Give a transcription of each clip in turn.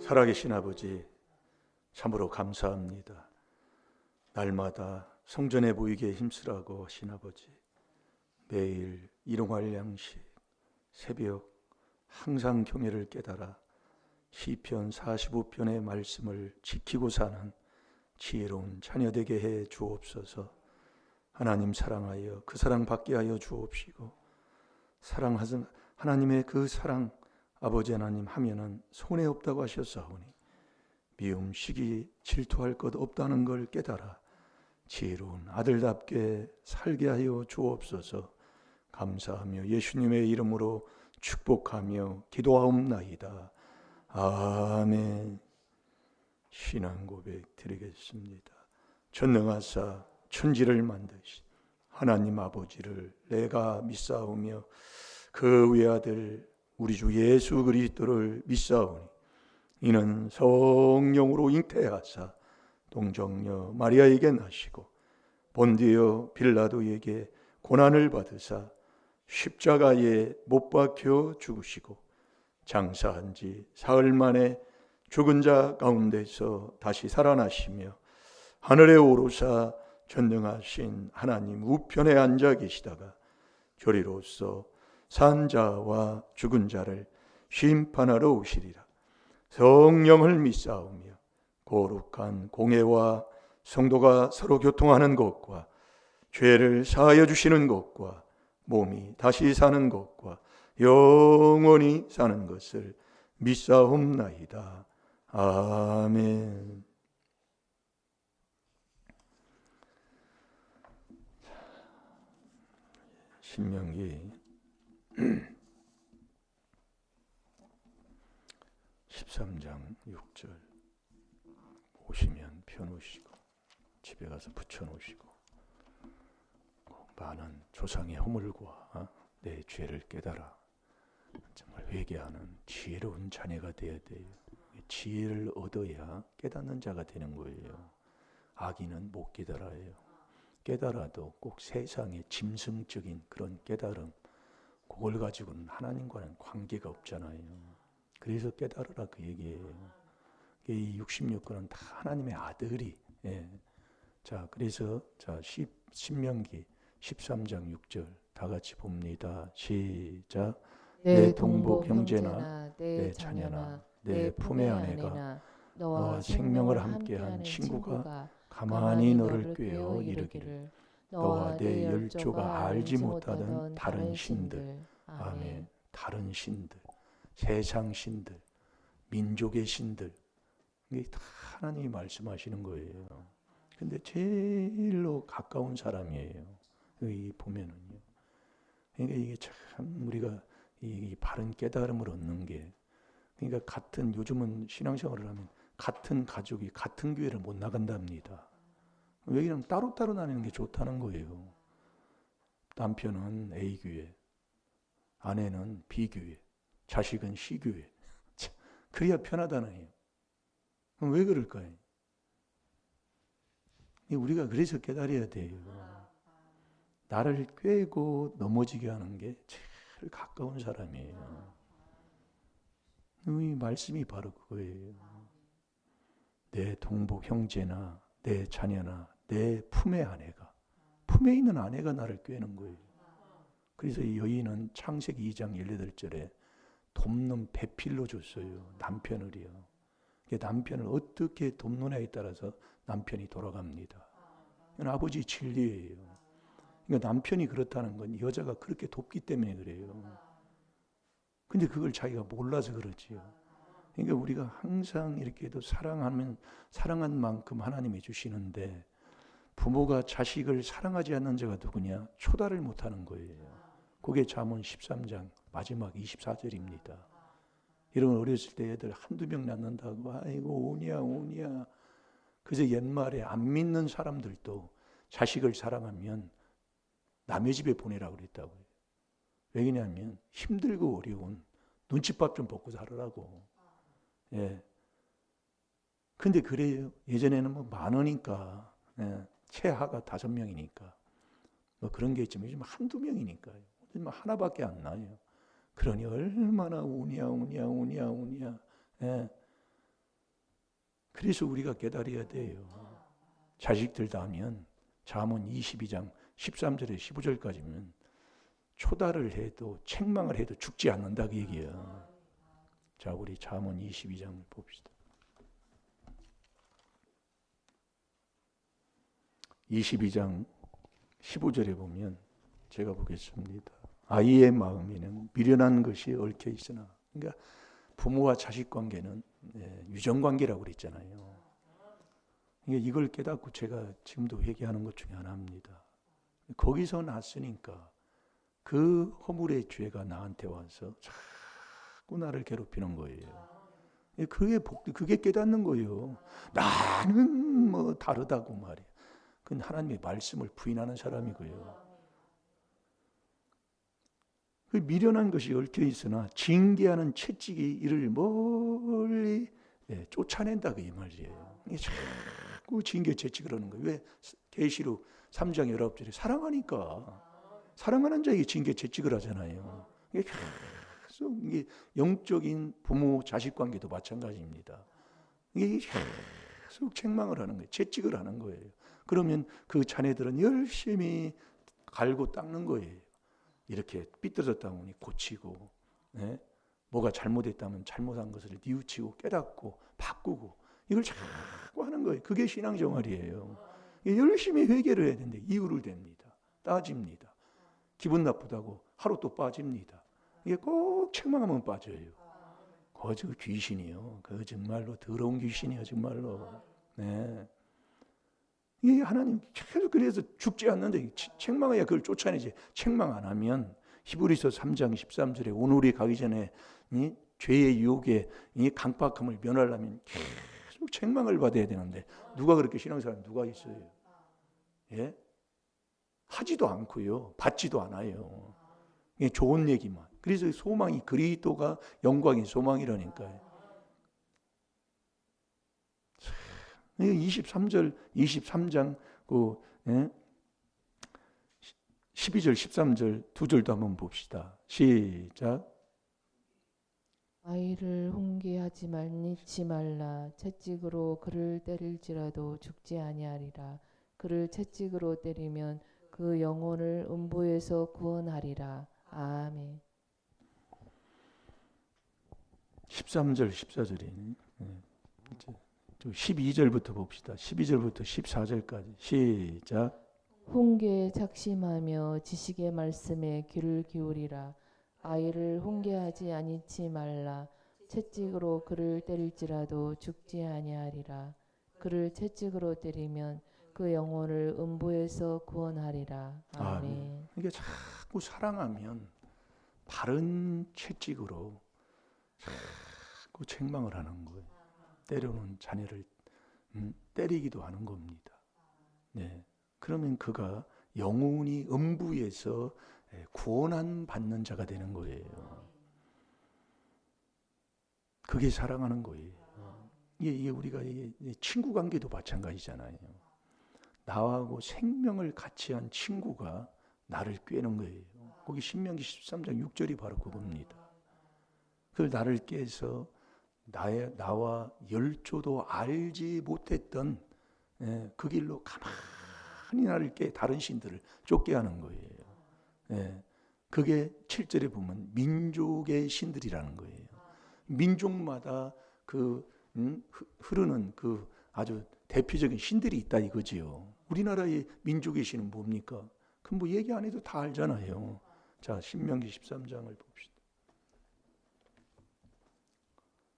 살아계신 아버지, 참으로 감사합니다. 날마다 성전에 보이게 힘쓰라고 하신 아버지, 매일 일용할 양식, 새벽 항상 경외를 깨달아 시편 45편의 말씀을 지키고 사는 지혜로운 자녀 되게 해 주옵소서. 하나님 사랑하여 그 사랑 받게 하여 주옵시고, 사랑하신 하나님의 그 사랑 아버지 하나님 하면은 손해 없다고 하셨사오니 미움, 시기, 질투할 것 없다는 걸 깨달아 지혜로운 아들답게 살게 하여 주옵소서. 감사하며 예수님의 이름으로 축복하며 기도하옵나이다. 아멘. 신앙 고백 드리겠습니다. 전능하사 천지를 만드신 하나님 아버지를 내가 믿사오며 그 외아들 우리 주 예수 그리스도를 믿사오니 이는 성령으로 잉태하사 동정녀 마리아에게 나시고 본디오 빌라도에게 고난을 받으사 십자가에 못 박혀 죽으시고 장사한 지 사흘 만에 죽은 자 가운데서 다시 살아나시며 하늘에 오르사 전능하신 하나님 우편에 앉아 계시다가 저리로서 산 자와 죽은 자를 심판하러 오시리라. 성령을 믿사오며 거룩한 공회와 성도가 서로 교통하는 것과 죄를 사하여 주시는 것과 몸이 다시 사는 것과 영원히 사는 것을 믿사옵나이다. 아멘. 신명기 13장 6절 보시면 펴놓으시고 집에 가서 붙여놓으시고 많은 조상의 허물과 내 죄를 깨달아 정말 회개하는 지혜로운 자녀가 되어야 돼요. 지혜를 얻어야 깨닫는 자가 되는 거예요. 악인은 못 깨달아요. 깨달아도 꼭 세상의 짐승적인 그런 깨달음, 그걸 가지고는 하나님과는 관계가 없잖아요. 그래서 깨달으라 그 얘기예요. 이 66권은 다 하나님의 아들이. 자, 그래서 신명기 13장 6절 다 같이 봅니다. 시작. 내 동복 형제나 내 자녀나 내 품의 아내가 너와 생명을 함께한 친구가 가만히 너를 꾀어 이르기를 너와 내 열조가 알지 못하던 다른 신들. 아멘. 다른 신들, 세상 신들, 민족의 신들, 이게 다 하나님이 말씀하시는 거예요. 근데 제일로 가까운 사람이에요. 여기 보면은요. 그러니까 이게 참 우리가 이 바른 깨달음을 얻는 게, 그러니까 같은, 요즘은 신앙생활을 하면 같은 가족이 같은 교회를 못 나간답니다. 왜냐면 따로따로 나뉘는 게 좋다는 거예요. 남편은 A 교회, 아내는 B 교회, 자식은 C 교회. 그래야 편하다는 거예요. 그럼 왜 그럴까요? 우리가 그래서 깨달아야 돼요. 나를 꿰고 넘어지게 하는 게 제일 가까운 사람이에요. 이 말씀이 바로 그거예요. 내 동복 형제나 내 자녀나 내 품의 아내가, 품에 있는 아내가 나를 꿰는 거예요. 그래서 이 여인은 창세기 2장 18절에 돕는 배필로 줬어요. 남편을요. 남편을 어떻게 돕느냐에 따라서 남편이 돌아갑니다. 이건 아버지 진리예요. 그러니까 남편이 그렇다는 건 여자가 그렇게 돕기 때문에 그래요. 근데 그걸 자기가 몰라서 그렇지요. 그러니까 우리가 항상 이렇게 해도 사랑한 만큼 하나님이 주시는데, 부모가 자식을 사랑하지 않는 자가 누구냐? 초달을 못하는 거예요. 그게 잠언 13장 마지막 24절입니다. 이런 어렸을 때 애들 한두 명 낳는다고 아이고 오냐. 그래서 옛말에 안 믿는 사람들도 자식을 사랑하면 남의 집에 보내라고 그랬다고요. 왜냐하면 힘들고 어려운 눈칫밥 좀 먹고 살으라고. 근데 그래요. 예전에는 뭐 많으니까, 최하가 5명이니까 뭐 그런 게 있지만 요즘 한두 명이니까요. 요즘 하나밖에 안 나요. 그러니 얼마나 우냐. 그래서 우리가 깨달아야 돼요. 자식들 다 하면 잠언 22장 13절에 15절까지면 초달을 해도 책망을 해도 죽지 않는다 그 얘기야. 자, 우리 잠언 22장 봅시다. 22장 15절에 보면 제가 보겠습니다. 아이의 마음에는 미련한 것이 얽혀 있으나, 그러니까 부모와 자식 관계는 유전 관계라고 그랬잖아요. 그러니까 이걸 깨닫고 제가 지금도 회개하는 것 중에 하나입니다. 거기서 났으니까 그 허물의 죄가 나한테 와서 자꾸 나를 괴롭히는 거예요. 그게 깨닫는 거예요. 나는 뭐 다르다고 말이에요. 그건 하나님의 말씀을 부인하는 사람이고요. 그 미련한 것이 얽혀 있으나 징계하는 채찍이 이를 멀리 쫓아낸다 그 이 말이에요. 자꾸 징계 채찍을 하는 거예요. 왜? 계시록 3장 19절에 사랑하는 자에게 징계 채찍을 하잖아요. 계속 이게 영적인 부모 자식 관계도 마찬가지입니다. 이게 계속 책망을 하는 거예요. 채찍을 하는 거예요. 그러면 그 자녀들은 열심히 갈고 닦는 거예요. 이렇게 삐뚤어졌다 보니 고치고, 뭐가 잘못했다면 잘못한 것을 뉘우치고 깨닫고 바꾸고, 이걸 자꾸 하는 거예요. 그게 신앙생활이에요. 열심히 회개를 해야 되는데 이유를 댑니다. 따집니다. 기분 나쁘다고 하루 또 빠집니다. 이게 꼭 책망하면 빠져요. 저 귀신이요. 그 정말로 더러운 귀신이요. 정말로. 네. 이게 하나님 계속 그래서 죽지 않는데 책망해야 그걸 쫓아내지. 책망 안 하면 히브리서 3장 13절에 오늘이 가기 전에 이 죄의 유혹에 이 강박함을 면하려면 계속 책망을 받아야 되는데 누가 그렇게 신앙생활 누가 있어요? 예? 하지도 않고요. 받지도 않아요. 좋은 얘기만. 그래서 소망이 그리스도가 영광의 소망이라니까요. 23장 12절 13절 두 절도 한번 봅시다. 시작. 아이를 훈계하지 말지 말라. 채찍으로 그를 때릴지라도 죽지 아니하리라. 그를 채찍으로 때리면 그 영혼을 음부에서 구원하리라. 아멘. 13절 14절이 12절부터 봅시다. 12절부터 14절까지 시작. 훈계에 작심하며 지식의 말씀에 귀를 기울이라. 아이를 훈계하지 아니치 말라. 채찍으로 그를 때릴지라도 죽지 아니하리라. 그를 채찍으로 때리면 그 영혼을 음부에서 구원하리라. 아멘. 이게 자꾸 사랑하면 바른 채찍으로 자꾸 책망을 하는 거예요. 때려놓은 자녀를 때리기도 하는 겁니다. 네. 그러면 그가 영혼이 음부에서 구원한 받는 자가 되는 거예요. 그게 사랑하는 거예요. 이게 우리가 친구 관계도 마찬가지잖아요. 나하고 생명을 같이 한 친구가 나를 꿰는 거예요. 거기 신명기 13장 6절이 바로 그겁니다. 그걸 나를 깨서 나와 열조도 알지 못했던 그 길로 가만히 나를 깨 다른 신들을 쫓게 하는 거예요. 그게 7절에 보면 민족의 신들이라는 거예요. 민족마다 흐르는 그 아주 대표적인 신들이 있다 이거지요. 우리나라의 민족의 신은 뭡니까? 그럼 뭐 얘기 안 해도 다 알잖아요. 자, 신명기 13장을 봅시다.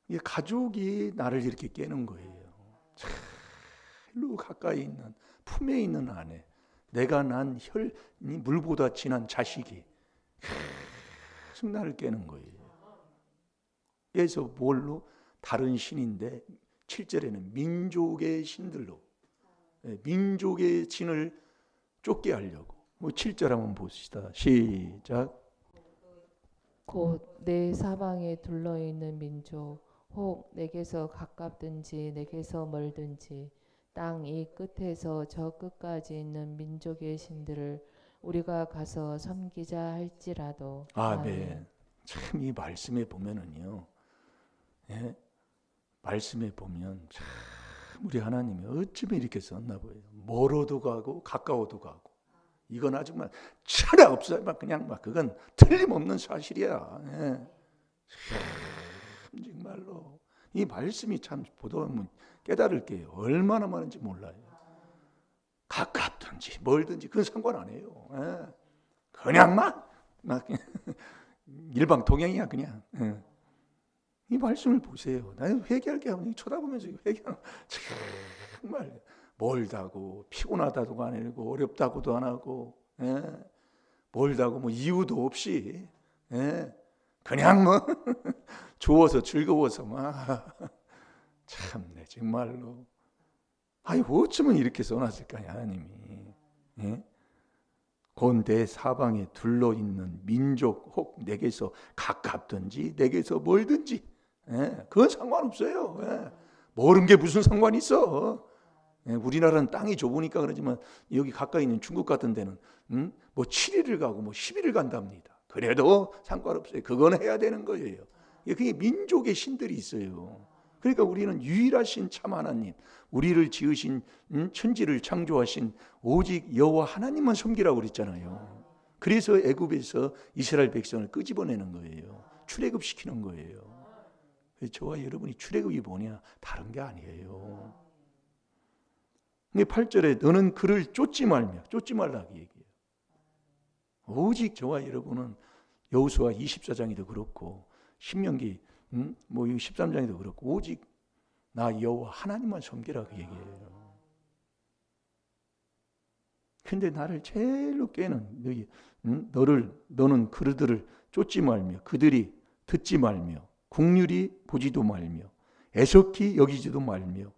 이게 가족이 나를 이렇게 깨는 거예요. 제일로 가까이 있는 품에 있는 아내, 내가 난 물보다 진한 자식이 계속 나를 깨는 거예요. 그래서 뭘로? 다른 신인데 7절에는 민족의 신들로 민족의 신을 쫓게 하려고 7절 한번 봅시다. 시작. 곧 내 사방에 둘러있는 민족 혹 내게서 가깝든지 내게서 멀든지 땅 이 끝에서 저 끝까지 있는 민족의 신들을 우리가 가서 섬기자 할지라도. 아멘. 참 이 말씀에 보면은요. 말씀에 보면 참 우리 하나님이 어쩌면 이렇게 썼나 보여요. 멀어도 가고 가까워도 가고. 이건 아주 막 철학 없어요. 막 그냥 막 그건 틀림없는 사실이야. 예. 참 정말로 이 말씀이 참 보다 보면 깨달을 게 얼마나 많은지 몰라요. 가깝든지 멀든지 그건 상관 안 해요. 예. 그냥 막 일방통행이야 그냥. 예. 이 말씀을 보세요. 나는 회개할 게 아니고 쳐다보면서 회개하는 정말 멀다고 피곤하다도 안 하고 어렵다고도 안 하고 예. 멀다고 뭐 이유도 없이 예. 그냥 뭐 좋아서 즐거워서 막 참네 정말로 아이 어쩌면 이렇게 써놨을까 하나님이 예? 곧 내 사방에 둘러있는 민족 혹 내게서 가깝든지 내게서 멀든지 예? 그건 상관없어요. 예? 멀은 게 무슨 상관이 있어. 예? 우리나라는 땅이 좁으니까 그러지만 여기 가까이 있는 중국 같은 데는 뭐 7일을 가고 뭐 10일을 간답니다. 그래도 상관없어요. 그건 해야 되는 거예요. 그게 민족의 신들이 있어요. 그러니까 우리는 유일하신 참 하나님, 우리를 지으신 천지를 창조하신 오직 여호와 하나님만 섬기라고 그랬잖아요. 그래서 애굽에서 이스라엘 백성을 끄집어내는 거예요. 출애굽시키는 거예요. 저와 여러분이 출애굽이 뭐냐? 다른 게 아니에요. 근데 8절에 너는 그를 쫓지 말라고 얘기해요. 오직 저와 여러분은 여호수아 24장에도 그렇고 신명기 뭐 13장에도 그렇고 오직 나 여호와 하나님만 섬기라고 얘기해요. 근데 나를 제일로 깨는 너는 그들을 쫓지 말며 그들이 듣지 말며 국률이 보지도 말며 애석히 여기지도 말며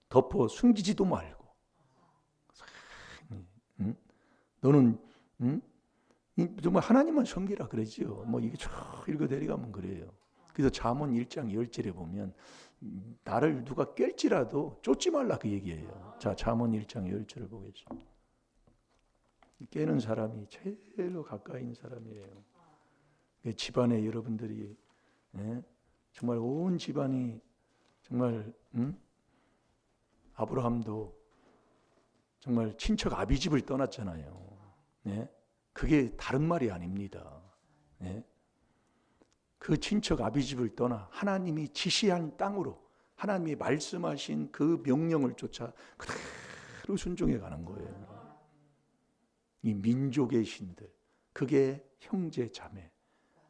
덮어 숨기지도 말고 너는 정말 하나님만 섬기라 그러지요. 뭐 이게 쭉 읽어 내려가면 그래요. 그래서 잠언 1장 10절에 보면 나를 누가 깰지라도 쫓지 말라 그 얘기예요. 자, 잠언 1장 10절을 보겠습니다. 깨는 사람이 제일로 가까이 있는 사람이에요. 집안에 여러분들이 정말 온 집안이 정말 아브라함도 정말 친척 아비집을 떠났잖아요. 그게 다른 말이 아닙니다. 그 친척 아비집을 떠나 하나님이 지시한 땅으로 하나님이 말씀하신 그 명령을 쫓아 그대로 순종해 가는 거예요. 이 민족의 신들, 그게 형제 자매,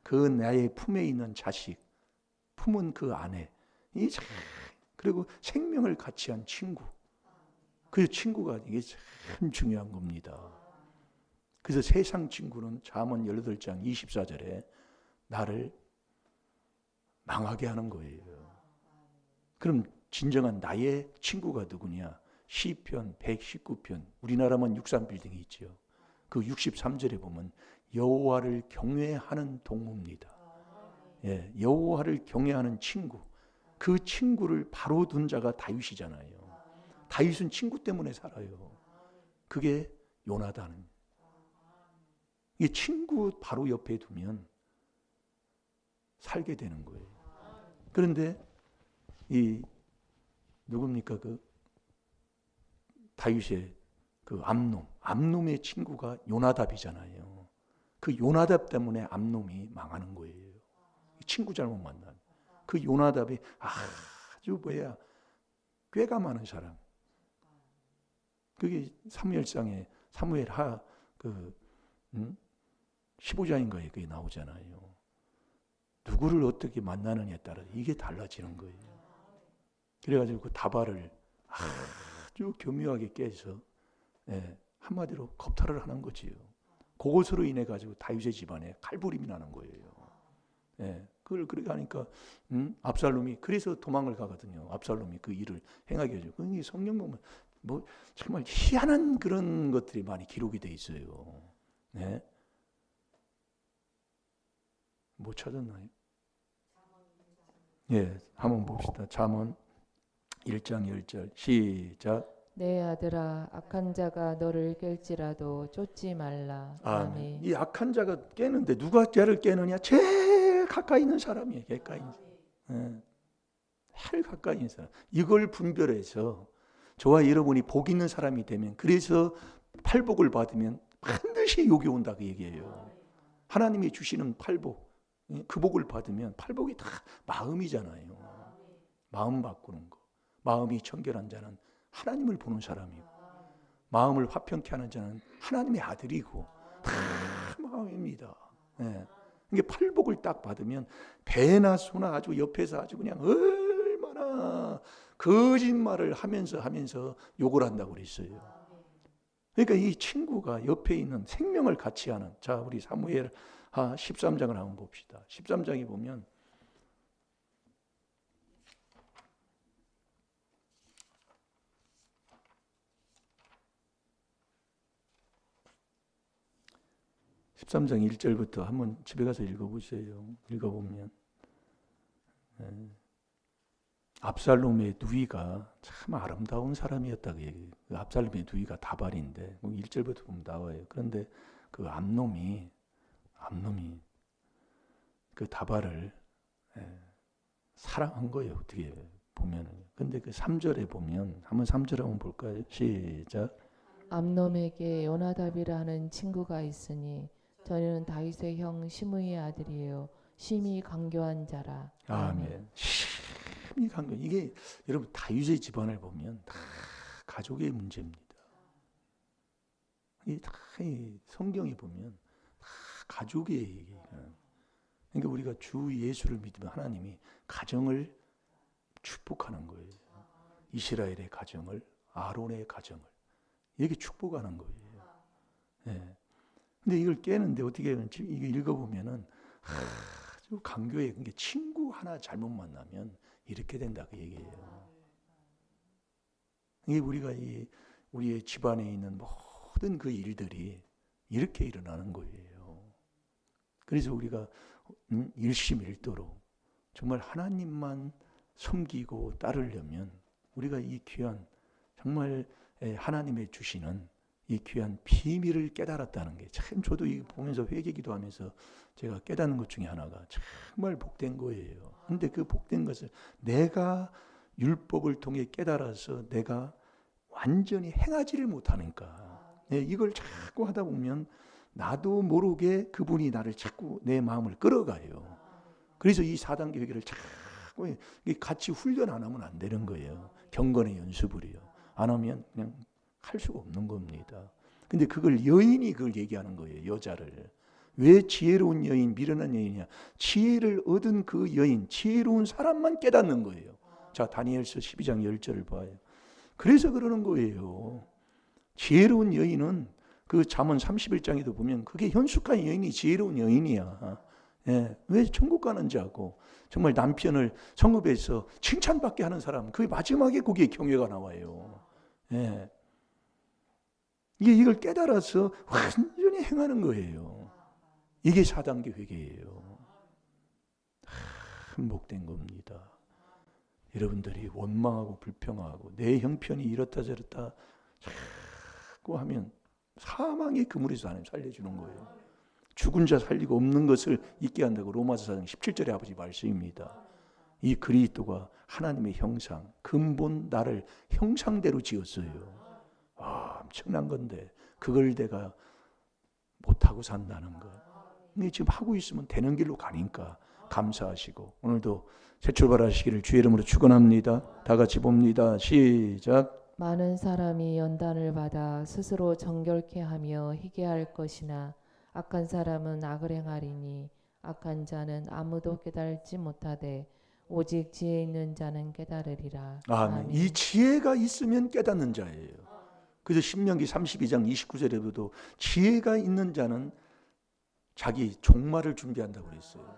그 나의 품에 있는 자식, 품은 그 아내, 그리고 생명을 같이 한 친구, 그 친구가 이게 참 중요한 겁니다. 그래서 세상 친구는 잠언 18장 24절에 나를 망하게 하는 거예요. 그럼 진정한 나의 친구가 누구냐? 시편 119편, 우리나라만 63빌딩이 있죠. 그 63절에 보면 여호와를 경외하는 동무입니다. 여호와를 경외하는 친구. 그 친구를 바로 둔 자가 다윗이잖아요. 다윗은 친구 때문에 살아요. 그게 요나단. 이 친구 바로 옆에 두면 살게 되는 거예요. 그런데 이 누굽니까? 그 다윗의 그 암놈의 친구가 요나답이잖아요. 그 요나답 때문에 암놈이 망하는 거예요. 친구 잘못 만나면. 그 요나답이 아주 꾀가 많은 사람. 그게 사무엘상에 사무엘 15장인가에 그게 나오잖아요. 누구를 어떻게 만나느냐에 따라 이게 달라지는 거예요. 그래가지고 그 다발을 아주 교묘하게 깨서 한마디로 겁탈을 하는 거지요. 그것으로 인해 가지고 다윗의 집안에 칼부림이 나는 거예요. 그걸 그렇게 하니까 압살롬이 그래서 도망을 가거든요. 압살롬이 그 일을 행하게 해줘. 그 성경 보면 뭐 정말 희한한 그런 것들이 많이 기록이 돼 있어요. 못 찾았나요? 한번 봅시다. 잠언 1장 10절 시작. 내 아들아 악한 자가 너를 깰지라도 쫓지 말라. 아멘. 이 악한 자가 깨는데 누가 쟤를 깨느냐? 제일 가까이 있는 사람이에요. 가까이. 제일 가까이 있는 사람. 이걸 분별해서 저와 여러분이 복 있는 사람이 되면, 그래서 팔복을 받으면 반드시 욕이 온다고 얘기해요. 하나님이 주시는 팔복, 그 복을 받으면, 팔복이 다 마음이잖아요. 마음 바꾸는 거. 마음이 청결한 자는 하나님을 보는 사람이고, 마음을 화평케 하는 자는 하나님의 아들이고, 다 마음입니다. 예. 이게 팔복을 딱 받으면 배나 소나 아주 옆에서 아주 그냥 얼마나 거짓말을 하면서 욕을 한다고 그랬어요. 그러니까 이 친구가 옆에 있는 생명을 같이 하는, 자, 우리 사무엘 13장을 한번 봅시다. 13장에 보면 (13장) 1절부터 한번 집에 가서 읽어보세요. 읽어보면 압살롬의 누이가 참 아름다운 사람이었다고 얘기해요. 압살롬의 누이가 다발인데 1절부터 보면 나와요. 그런데 그 암놈이 그 다발을 사랑한 거예요. 어떻게 보면은. 근데 그 3절에 보면, 한번 3절 한번 볼까요? 시작. 암놈에게 요나답이라 하는 친구가 있으니 저는 다윗의 형 시므이의 아들이에요. 심히 강교한 자라. 아멘. 심히 강교. 이게 여러분 다윗의 집안을 보면 다 가족의 문제입니다. 이게 다 성경에 보면 다 가족의 얘기예요. 그러니까 우리가 주 예수를 믿으면 하나님이 가정을 축복하는 거예요. 이스라엘의 가정을, 아론의 가정을 이렇게 축복하는 거예요. 네. 근데 이걸 깨는데 어떻게 하면, 이거 읽어보면은 아주 강교해. 그게 친구 하나 잘못 만나면 이렇게 된다고 얘기해요. 이게 우리가 우리의 집안에 있는 모든 그 일들이 이렇게 일어나는 거예요. 그래서 우리가 일심일도로 정말 하나님만 섬기고 따르려면 우리가 이 귀한, 정말 하나님의 주시는 이 귀한 비밀을 깨달았다는 게, 참 저도 이거 보면서 회개기도 하면서 제가 깨닫는 것 중에 하나가 정말 복된 거예요. 근데 그 복된 것을 내가 율법을 통해 깨달아서 내가 완전히 행하지를 못하니까, 이걸 자꾸 하다 보면 나도 모르게 그분이 나를 자꾸 내 마음을 끌어가요. 그래서 이 4단계 회개를 자꾸 같이 훈련 안 하면 안 되는 거예요. 경건의 연습을요. 안 하면 그냥 할 수가 없는 겁니다. 근데 그걸 여인이 그걸 얘기하는 거예요. 여자를. 왜 지혜로운 여인, 미련한 여인이냐? 지혜를 얻은 그 여인, 지혜로운 사람만 깨닫는 거예요. 자, 다니엘서 12장 10절을 봐요. 그래서 그러는 거예요. 지혜로운 여인은 그 잠언 31장에도 보면 그게 현숙한 여인이 지혜로운 여인이야. 왜 천국 가는 자고 정말 남편을 성읍에서 칭찬받게 하는 사람, 그 마지막에 거기에 경외가 나와요. 이걸 깨달아서 완전히 행하는 거예요. 이게 4단계 회개예요. 참 복된 겁니다. 여러분들이 원망하고 불평하고 내 형편이 이렇다 저렇다 자꾸 하면 사망의 그물에서 하나님 살려주는 거예요. 죽은 자 살리고 없는 것을 잊게 한다고 로마서 4장 17절의 아버지 말씀입니다. 이 그리스도가 하나님의 형상, 근본 나를 형상대로 지었어요. 엄청난 건데 그걸 내가 못하고 산다는 것. 근데 지금 하고 있으면 되는 길로 가니까 감사하시고, 오늘도 새 출발하시기를 주의 이름으로 축원합니다. 다 같이 봅니다. 시작. 많은 사람이 연단을 받아 스스로 정결케 하며 희게할 것이나 악한 사람은 악을 행하리니 악한 자는 아무도 깨달지 못하되 오직 지혜 있는 자는 깨달으리라. 아멘. 이 지혜가 있으면 깨닫는 자예요. 그래서 신명기 32장 29절에도 지혜가 있는 자는 자기 종말을 준비한다고 그랬어요.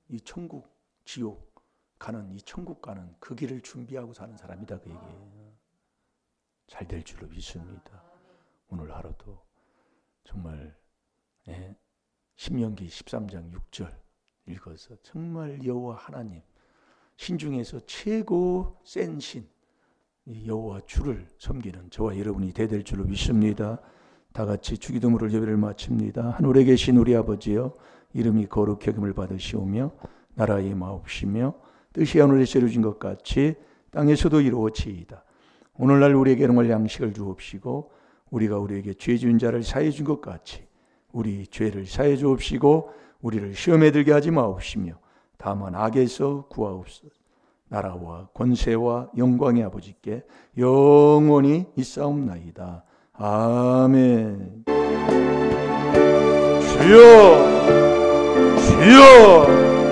이 천국, 지옥 가는, 이 천국 가는 그 길을 준비하고 사는 사람이다, 그 얘기예요. 잘 될 줄로 믿습니다. 오늘 하루도 정말 신명기 13장 6절 읽어서 정말 여호와 하나님, 신 중에서 최고 센 신 여호와 주를 섬기는 저와 여러분이 되될 줄로 믿습니다. 다 같이 주기도문을 예배를 마칩니다. 하늘에 계신 우리 아버지여, 이름이 거룩히 여김을 받으시오며 나라의 마옵시며 뜻이 하늘에서 이루어진 것 같이 땅에서도 이루어지이다. 오늘날 우리에게 일용할 양식을 주옵시고 우리가 우리에게 죄 지은 자를 사해 준 것 같이 우리 죄를 사해 주옵시고 우리를 시험에 들게 하지 마옵시며 다만 악에서 구하옵소서. 나라와 권세와 영광의 아버지께 영원히 있사옵나이다. 아멘. 주여 주여